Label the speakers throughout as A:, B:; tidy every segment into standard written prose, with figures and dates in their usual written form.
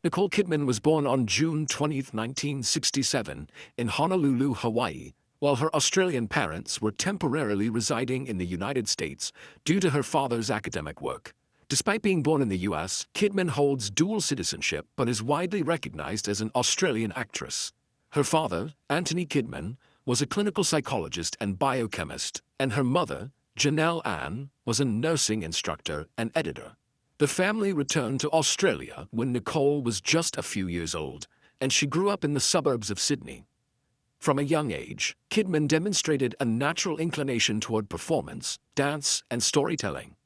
A: Nicole Kidman was born on June 20, 1967, in Honolulu, Hawaii, while her Australian parents were temporarily residing in the United States due to her father's academic work. Despite being born in the US, Kidman holds dual citizenship but is widely recognized as an Australian actress. Her father, Anthony Kidman, was a clinical psychologist and biochemist, and her mother, Janelle Ann, was a nursing instructor and editor. The family returned to Australia when Nicole was just a few years old, and she grew up in the suburbs of Sydney. From a young age, Kidman demonstrated a natural inclination toward performance, dance, and storytelling.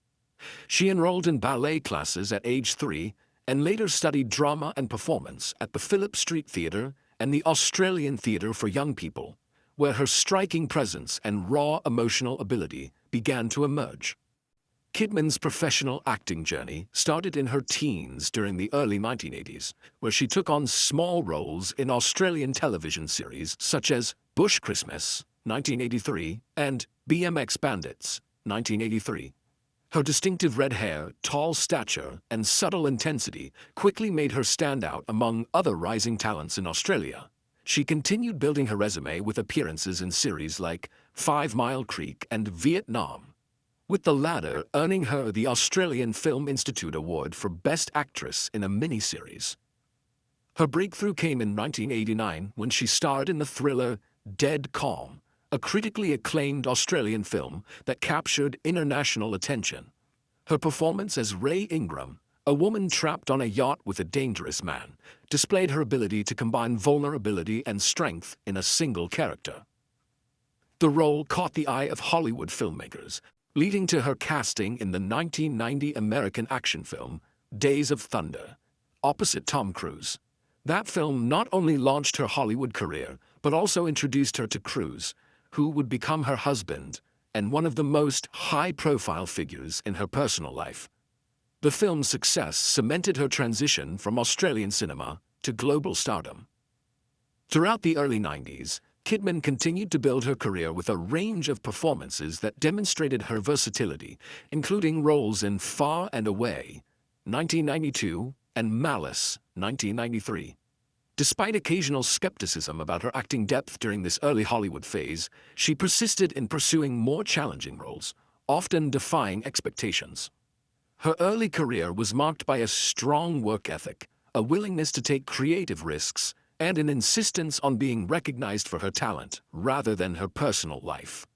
A: She enrolled in ballet classes at age 3 and later studied drama and performance at the Phillip Street Theatre and the Australian Theatre for Young People, where her striking presence and raw emotional ability began to emerge. Kidman's professional acting journey started in her teens during the early 1980s, where she took on small roles in Australian television series such as Bush Christmas, 1983, and BMX Bandits, 1983. Her distinctive red hair, tall stature, and subtle intensity quickly made her stand out among other rising talents in Australia. She continued building her resume with appearances in series like 5 Mile Creek and Vietnam, with the latter earning her the Australian Film Institute Award for Best Actress in a miniseries. Her breakthrough came in 1989 when she starred in the thriller Dead Calm, a critically acclaimed Australian film that captured international attention. Her performance as Ray Ingram, a woman trapped on a yacht with a dangerous man, displayed her ability to combine vulnerability and strength in a single character. The role caught the eye of Hollywood filmmakers, leading to her casting in the 1990 American action film Days of Thunder, opposite Tom Cruise. That film not only launched her Hollywood career, but also introduced her to Cruise, who would become her husband and one of the most high-profile figures in her personal life. The film's success cemented her transition from Australian cinema to global stardom. Throughout the early 90s, Kidman continued to build her career with a range of performances that demonstrated her versatility, including roles in Far and Away, 1992, and Malice, 1993. Despite occasional skepticism about her acting depth during this early Hollywood phase, she persisted in pursuing more challenging roles, often defying expectations. Her early career was marked by a strong work ethic, a willingness to take creative risks, and an insistence on being recognized for her talent rather than her personal life.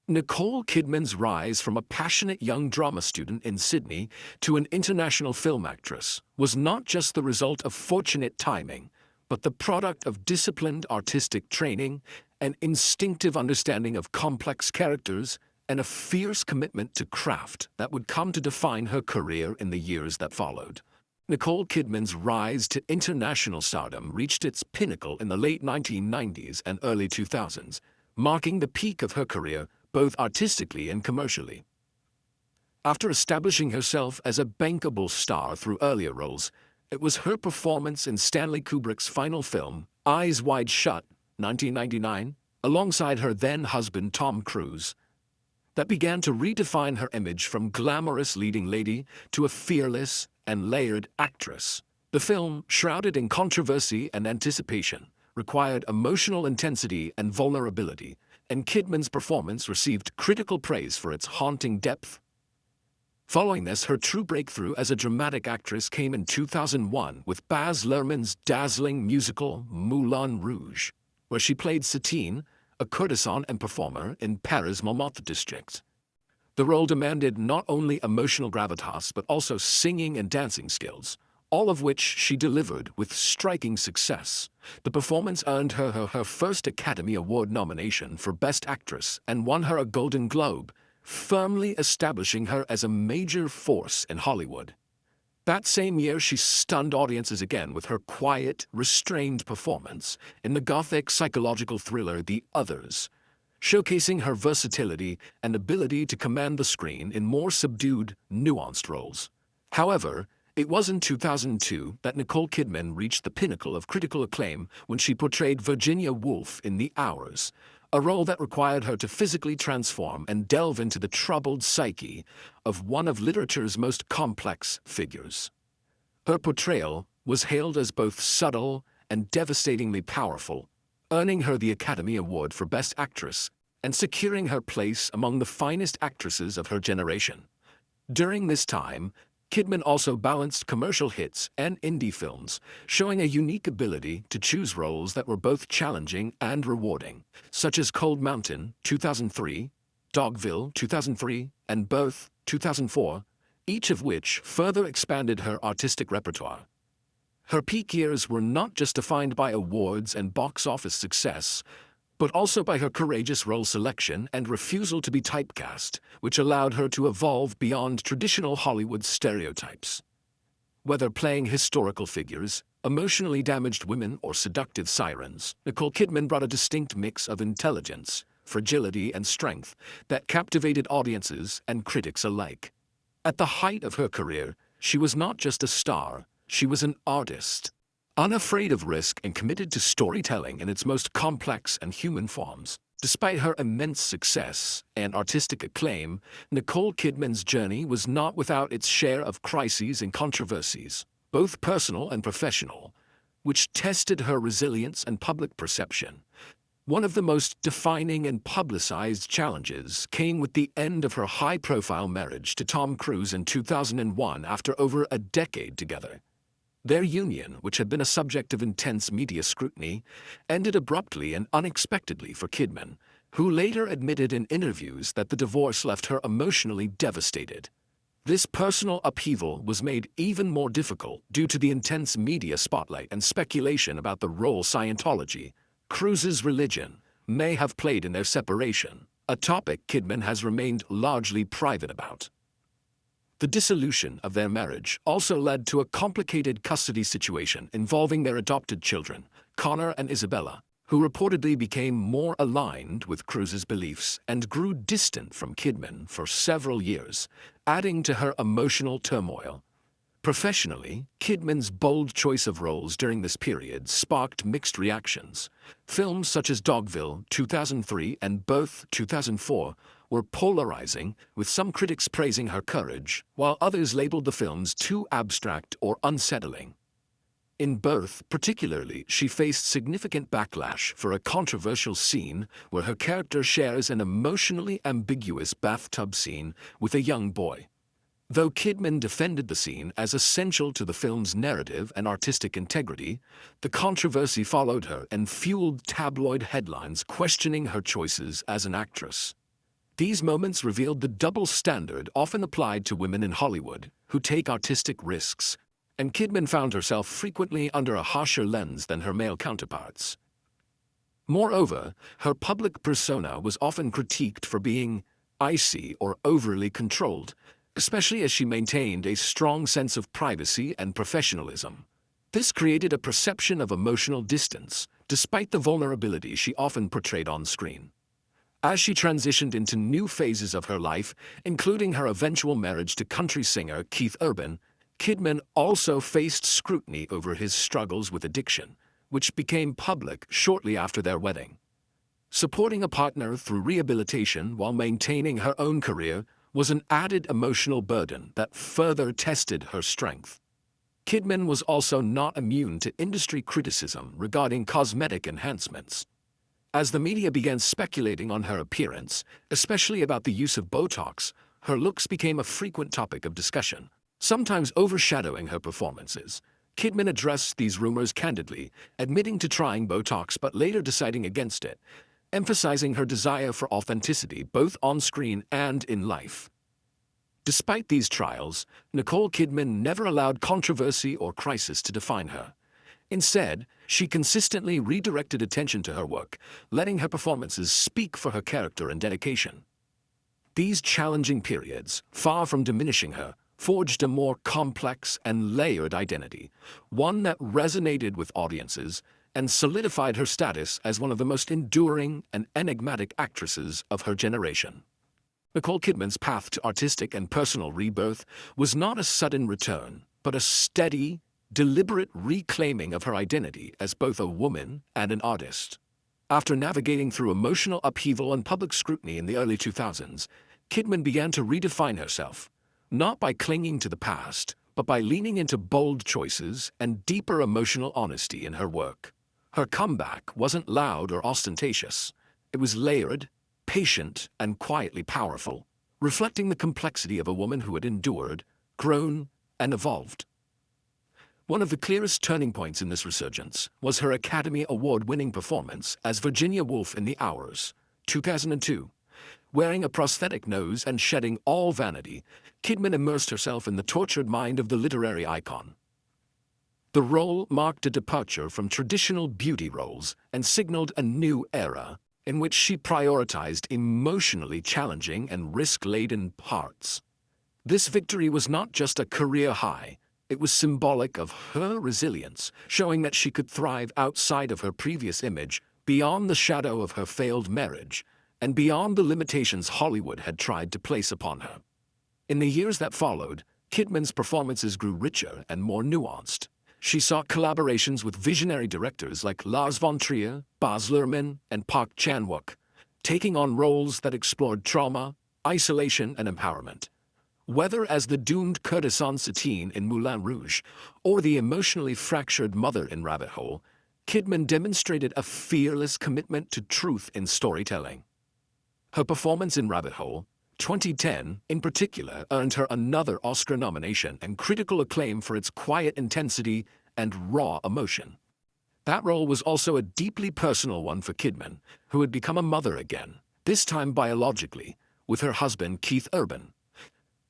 A: Nicole Kidman's rise from a passionate young drama student in Sydney to an international film actress was not just the result of fortunate timing, but the product of disciplined artistic training, an instinctive understanding of complex characters, and a fierce commitment to craft that would come to define her career in the years that followed. Nicole Kidman's rise to international stardom reached its pinnacle in the late 1990s and early 2000s, marking the peak of her career both artistically and commercially. After establishing herself as a bankable star through earlier roles, it was her performance in Stanley Kubrick's final film, Eyes Wide Shut, 1999, alongside her then-husband Tom Cruise, that began to redefine her image from glamorous leading lady to a fearless and layered actress. The film, shrouded in controversy and anticipation, required emotional intensity and vulnerability, and Kidman's performance received critical praise for its haunting depth. Following this, her true breakthrough as a dramatic actress came in 2001 with Baz Luhrmann's dazzling musical Moulin Rouge, where she played Satine, a courtesan and performer in Paris' Montmartre district. The role demanded not only emotional gravitas but also singing and dancing skills, all of which she delivered with striking success. The performance earned her her first Academy Award nomination for Best Actress and won her a Golden Globe, firmly establishing her as a major force in Hollywood. That same year, she stunned audiences again with her quiet, restrained performance in the gothic psychological thriller The Others, showcasing her versatility and ability to command the screen in more subdued, nuanced roles. However, it was in 2002 that Nicole Kidman reached the pinnacle of critical acclaim when she portrayed Virginia Woolf in The Hours, a role that required her to physically transform and delve into the troubled psyche of one of literature's most complex figures. Her portrayal was hailed as both subtle and devastatingly powerful, earning her the Academy Award for Best Actress and securing her place among the finest actresses of her generation. During this time, Kidman also balanced commercial hits and indie films, showing a unique ability to choose roles that were both challenging and rewarding, such as Cold Mountain, 2003, Dogville, 2003, and Birth, 2004, each of which further expanded her artistic repertoire. Her peak years were not just defined by awards and box office success, but also by her courageous role selection and refusal to be typecast, which allowed her to evolve beyond traditional Hollywood stereotypes. Whether playing historical figures, emotionally damaged women, or seductive sirens, Nicole Kidman brought a distinct mix of intelligence, fragility, and strength that captivated audiences and critics alike. At the height of her career, she was not just a star, she was an artist. Unafraid of risk and committed to storytelling in its most complex and human forms. Despite her immense success and artistic acclaim, Nicole Kidman's journey was not without its share of crises and controversies, both personal and professional, which tested her resilience and public perception. One of the most defining and publicized challenges came with the end of her high-profile marriage to Tom Cruise in 2001 after over a decade together. Their union, which had been a subject of intense media scrutiny, ended abruptly and unexpectedly for Kidman, who later admitted in interviews that the divorce left her emotionally devastated. This personal upheaval was made even more difficult due to the intense media spotlight and speculation about the role Scientology, Cruise's religion, may have played in their separation, a topic Kidman has remained largely private about. The dissolution of their marriage also led to a complicated custody situation involving their adopted children, Connor and Isabella, who reportedly became more aligned with Cruise's beliefs and grew distant from Kidman for several years, adding to her emotional turmoil. Professionally, Kidman's bold choice of roles during this period sparked mixed reactions. Films such as Dogville, 2003, and Birth, 2004, were polarizing, with some critics praising her courage, while others labeled the films too abstract or unsettling. In Birth, particularly, she faced significant backlash for a controversial scene where her character shares an emotionally ambiguous bathtub scene with a young boy. Though Kidman defended the scene as essential to the film's narrative and artistic integrity, the controversy followed her and fueled tabloid headlines questioning her choices as an actress. These moments revealed the double standard often applied to women in Hollywood who take artistic risks, and Kidman found herself frequently under a harsher lens than her male counterparts. Moreover, her public persona was often critiqued for being icy or overly controlled, especially as she maintained a strong sense of privacy and professionalism. This created a perception of emotional distance, despite the vulnerability she often portrayed on screen. As she transitioned into new phases of her life, including her eventual marriage to country singer Keith Urban, Kidman also faced scrutiny over his struggles with addiction, which became public shortly after their wedding. Supporting a partner through rehabilitation while maintaining her own career was an added emotional burden that further tested her strength. Kidman was also not immune to industry criticism regarding cosmetic enhancements. As the media began speculating on her appearance, especially about the use of Botox, her looks became a frequent topic of discussion, sometimes overshadowing her performances. Kidman addressed these rumors candidly, admitting to trying Botox but later deciding against it, emphasizing her desire for authenticity both on screen and in life. Despite these trials, Nicole Kidman never allowed controversy or crisis to define her. Instead, she consistently redirected attention to her work, letting her performances speak for her character and dedication. These challenging periods, far from diminishing her, forged a more complex and layered identity, one that resonated with audiences and solidified her status as one of the most enduring and enigmatic actresses of her generation. Nicole Kidman's path to artistic and personal rebirth was not a sudden return, but a steady, deliberate reclaiming of her identity as both a woman and an artist. After navigating through emotional upheaval and public scrutiny in the early 2000s, Kidman began to redefine herself, not by clinging to the past, but by leaning into bold choices and deeper emotional honesty in her work. Her comeback wasn't loud or ostentatious. It was layered, patient, and quietly powerful, reflecting the complexity of a woman who had endured, grown, and evolved. One of the clearest turning points in this resurgence was her Academy Award-winning performance as Virginia Woolf in The Hours, 2002. Wearing a prosthetic nose and shedding all vanity, Kidman immersed herself in the tortured mind of the literary icon. The role marked a departure from traditional beauty roles and signaled a new era in which she prioritized emotionally challenging and risk-laden parts. This victory was not just a career high, it was symbolic of her resilience, showing that she could thrive outside of her previous image, beyond the shadow of her failed marriage, and beyond the limitations Hollywood had tried to place upon her. In the years that followed, Kidman's performances grew richer and more nuanced. She sought collaborations with visionary directors like Lars von Trier, Baz Luhrmann, and Park Chan-wook, taking on roles that explored trauma, isolation, and empowerment. Whether as the doomed courtesan Satine in Moulin Rouge or the emotionally fractured mother in Rabbit Hole, Kidman demonstrated a fearless commitment to truth in storytelling. Her performance in Rabbit Hole, 2010, in particular, earned her another Oscar nomination and critical acclaim for its quiet intensity and raw emotion. That role was also a deeply personal one for Kidman, who had become a mother again, this time biologically, with her husband Keith Urban.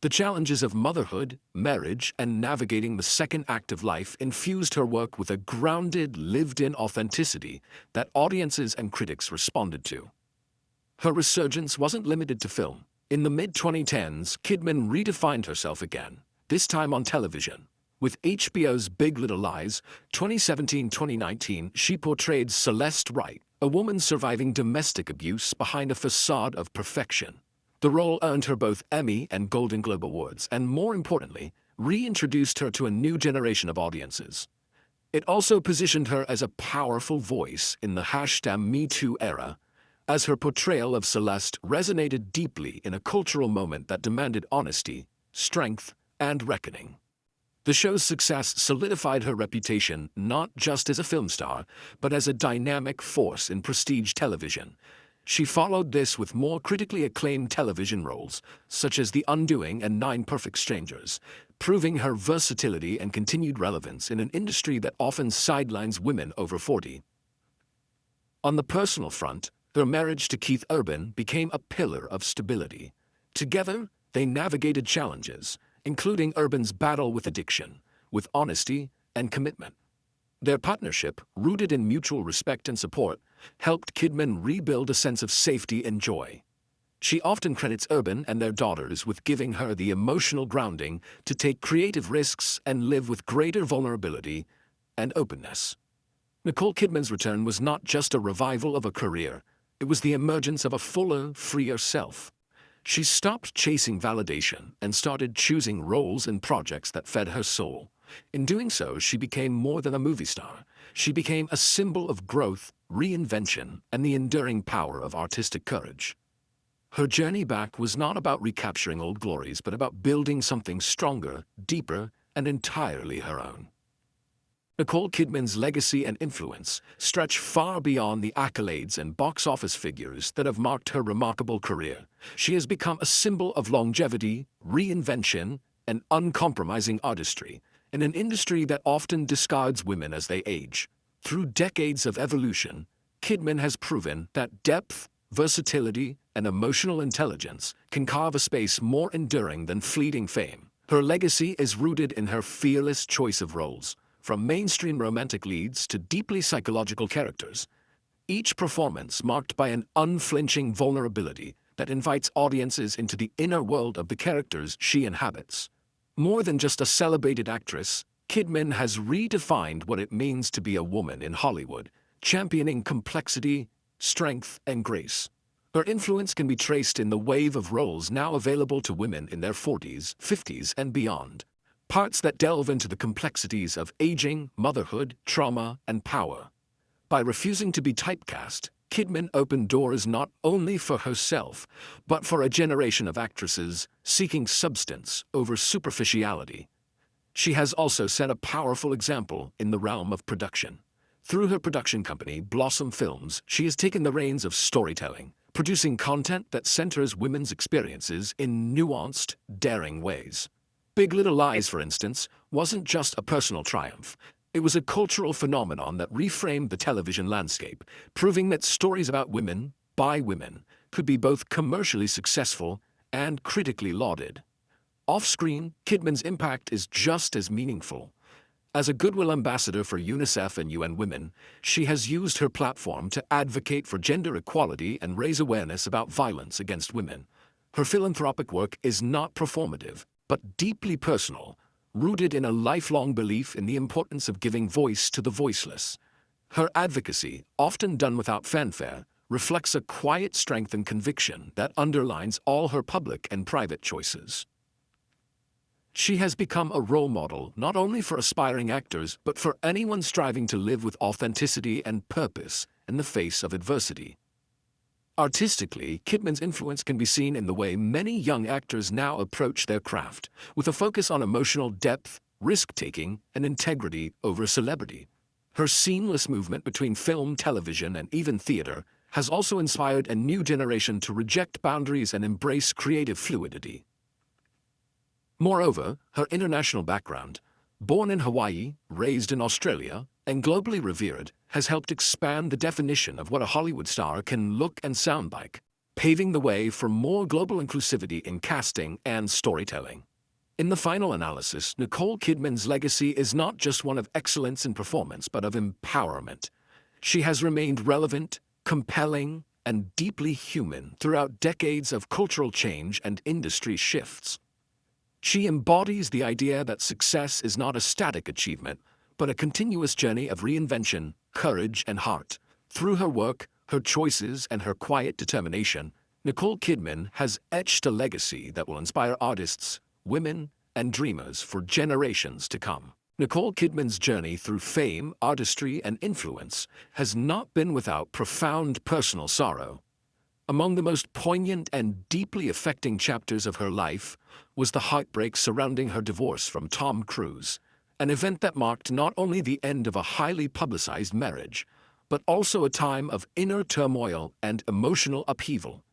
A: The challenges of motherhood, marriage, and navigating the second act of life infused her work with a grounded, lived-in authenticity that audiences and critics responded to. Her resurgence wasn't limited to film. In the mid-2010s, Kidman redefined herself again, this time on television. With HBO's Big Little Lies, 2017-2019, she portrayed Celeste Wright, a woman surviving domestic abuse behind a facade of perfection. The role earned her both Emmy and Golden Globe Awards, and more importantly, reintroduced her to a new generation of audiences. It also positioned her as a powerful voice in the #MeToo era, as her portrayal of Celeste resonated deeply in a cultural moment that demanded honesty, strength, and reckoning. The show's success solidified her reputation not just as a film star, but as a dynamic force in prestige television. She followed this with more critically acclaimed television roles, such as The Undoing and 9 Perfect Strangers, proving her versatility and continued relevance in an industry that often sidelines women over 40. On the personal front, their marriage to Keith Urban became a pillar of stability. Together, they navigated challenges, including Urban's battle with addiction, with honesty and commitment. Their partnership, rooted in mutual respect and support, helped Kidman rebuild a sense of safety and joy. She often credits Urban and their daughters with giving her the emotional grounding to take creative risks and live with greater vulnerability and openness. Nicole Kidman's return was not just a revival of a career, it was the emergence of a fuller, freer self. She stopped chasing validation and started choosing roles and projects that fed her soul. In doing so, she became more than a movie star. She became a symbol of growth, reinvention, and the enduring power of artistic courage. Her journey back was not about recapturing old glories, but about building something stronger, deeper, and entirely her own. Nicole Kidman's legacy and influence stretch far beyond the accolades and box office figures that have marked her remarkable career. She has become a symbol of longevity, reinvention, and uncompromising artistry in an industry that often discards women as they age. Through decades of evolution, Kidman has proven that depth, versatility, and emotional intelligence can carve a space more enduring than fleeting fame. Her legacy is rooted in her fearless choice of roles, from mainstream romantic leads to deeply psychological characters. Each performance marked by an unflinching vulnerability that invites audiences into the inner world of the characters she inhabits. More than just a celebrated actress, Kidman has redefined what it means to be a woman in Hollywood, championing complexity, strength, and grace. Her influence can be traced in the wave of roles now available to women in their 40s, 50s, and beyond. Parts that delve into the complexities of aging, motherhood, trauma, and power. By refusing to be typecast, Kidman opened doors not only for herself, but for a generation of actresses seeking substance over superficiality. She has also set a powerful example in the realm of production. Through her production company, Blossom Films, she has taken the reins of storytelling, producing content that centers women's experiences in nuanced, daring ways. Big Little Lies, for instance, wasn't just a personal triumph. It was a cultural phenomenon that reframed the television landscape, proving that stories about women, by women, could be both commercially successful and critically lauded. Off-screen, Kidman's impact is just as meaningful. As a goodwill ambassador for UNICEF and UN Women, she has used her platform to advocate for gender equality and raise awareness about violence against women. Her philanthropic work is not performative, but deeply personal, rooted in a lifelong belief in the importance of giving voice to the voiceless. Her advocacy, often done without fanfare, reflects a quiet strength and conviction that underlines all her public and private choices. She has become a role model not only for aspiring actors, but for anyone striving to live with authenticity and purpose in the face of adversity. Artistically, Kidman's influence can be seen in the way many young actors now approach their craft, with a focus on emotional depth, risk-taking, and integrity over celebrity. Her seamless movement between film, television, and even theater has also inspired a new generation to reject boundaries and embrace creative fluidity. Moreover, her international background, born in Hawaii, raised in Australia, and globally revered, has helped expand the definition of what a Hollywood star can look and sound like, paving the way for more global inclusivity in casting and storytelling. In the final analysis, Nicole Kidman's legacy is not just one of excellence in performance, but of empowerment. She has remained relevant, compelling, and deeply human throughout decades of cultural change and industry shifts. She embodies the idea that success is not a static achievement, but a continuous journey of reinvention, courage, and heart. Through her work, her choices, and her quiet determination, Nicole Kidman has etched a legacy that will inspire artists, women, and dreamers for generations to come. Nicole Kidman's journey through fame, artistry, and influence has not been without profound personal sorrow. Among the most poignant and deeply affecting chapters of her life was the heartbreak surrounding her divorce from Tom Cruise, an event that marked not only the end of a highly publicized marriage, but also a time of inner turmoil and emotional upheaval.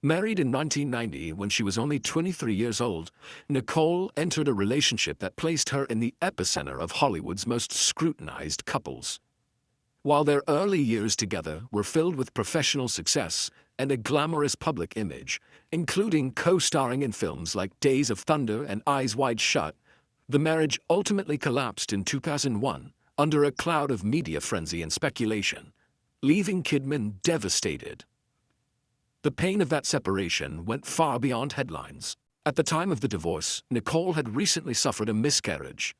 A: Married in 1990 when she was only 23 years old, Nicole entered a relationship that placed her in the epicenter of Hollywood's most scrutinized couples. While their early years together were filled with professional success and a glamorous public image, including co-starring in films like Days of Thunder and Eyes Wide Shut, the marriage ultimately collapsed in 2001 under a cloud of media frenzy and speculation, leaving Kidman devastated. The pain of that separation went far beyond headlines. At the time of the divorce, Nicole had recently suffered a miscarriage,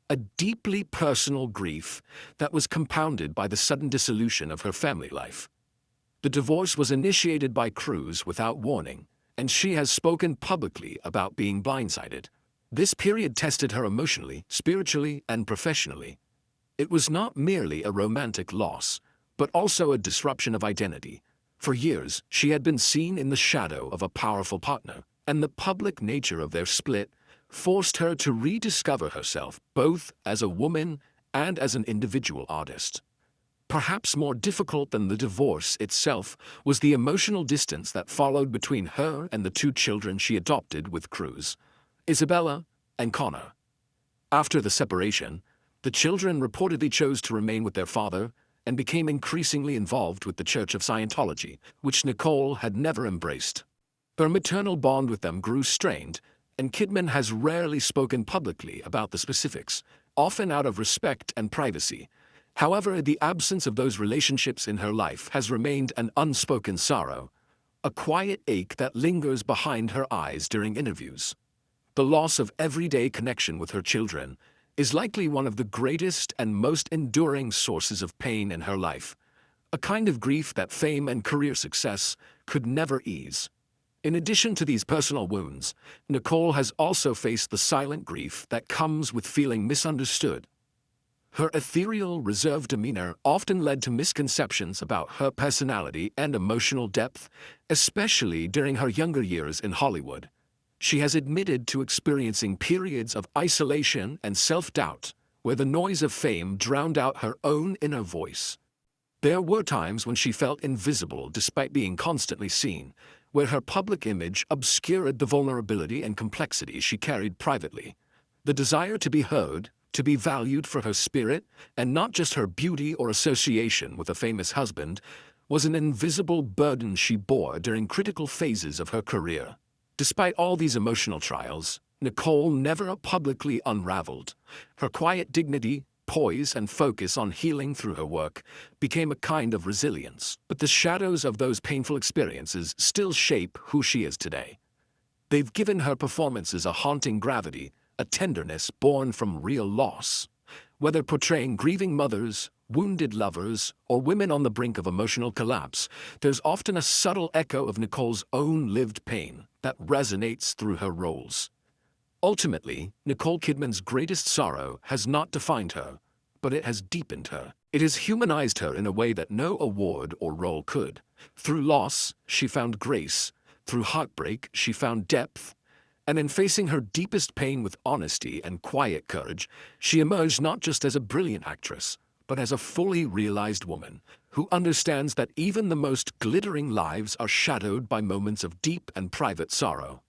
A: a deeply personal grief that was compounded by the sudden dissolution of her family life. The divorce was initiated by Cruise without warning, and she has spoken publicly about being blindsided. This period tested her emotionally, spiritually, and professionally. It was not merely a romantic loss, but also a disruption of identity. For years, she had been seen in the shadow of a powerful partner, and the public nature of their split forced her to rediscover herself both as a woman and as an individual artist. Perhaps more difficult than the divorce itself was the emotional distance that followed between her and the two children she adopted with Cruise, Isabella and Connor. After the separation, the children reportedly chose to remain with their father and became increasingly involved with the Church of Scientology, which Nicole had never embraced. Her maternal bond with them grew strained, and Kidman has rarely spoken publicly about the specifics, often out of respect and privacy. However, the absence of those relationships in her life has remained an unspoken sorrow, a quiet ache that lingers behind her eyes during interviews. The loss of everyday connection with her children is likely one of the greatest and most enduring sources of pain in her life, a kind of grief that fame and career success could never ease. In addition to these personal wounds, Nicole has also faced the silent grief that comes with feeling misunderstood. Her ethereal, reserved demeanor often led to misconceptions about her personality and emotional depth, especially during her younger years in Hollywood. She has admitted to experiencing periods of isolation and self-doubt, where the noise of fame drowned out her own inner voice. There were times when she felt invisible despite being constantly seen, where her public image obscured the vulnerability and complexity she carried privately. The desire to be heard, to be valued for her spirit, and not just her beauty or association with a famous husband, was an invisible burden she bore during critical phases of her career. Despite all these emotional trials, Nicole never publicly unraveled. Her quiet dignity, poise, and focus on healing through her work became a kind of resilience. But the shadows of those painful experiences still shape who she is today. They've given her performances a haunting gravity, a tenderness born from real loss. Whether portraying grieving mothers, wounded lovers, or women on the brink of emotional collapse, there's often a subtle echo of Nicole's own lived pain that resonates through her roles. Ultimately, Nicole Kidman's greatest sorrow has not defined her, but it has deepened her. It has humanized her in a way that no award or role could. Through loss, she found grace. Through heartbreak, she found depth. And in facing her deepest pain with honesty and quiet courage, she emerged not just as a brilliant actress, but as a fully realized woman who understands that even the most glittering lives are shadowed by moments of deep and private sorrow.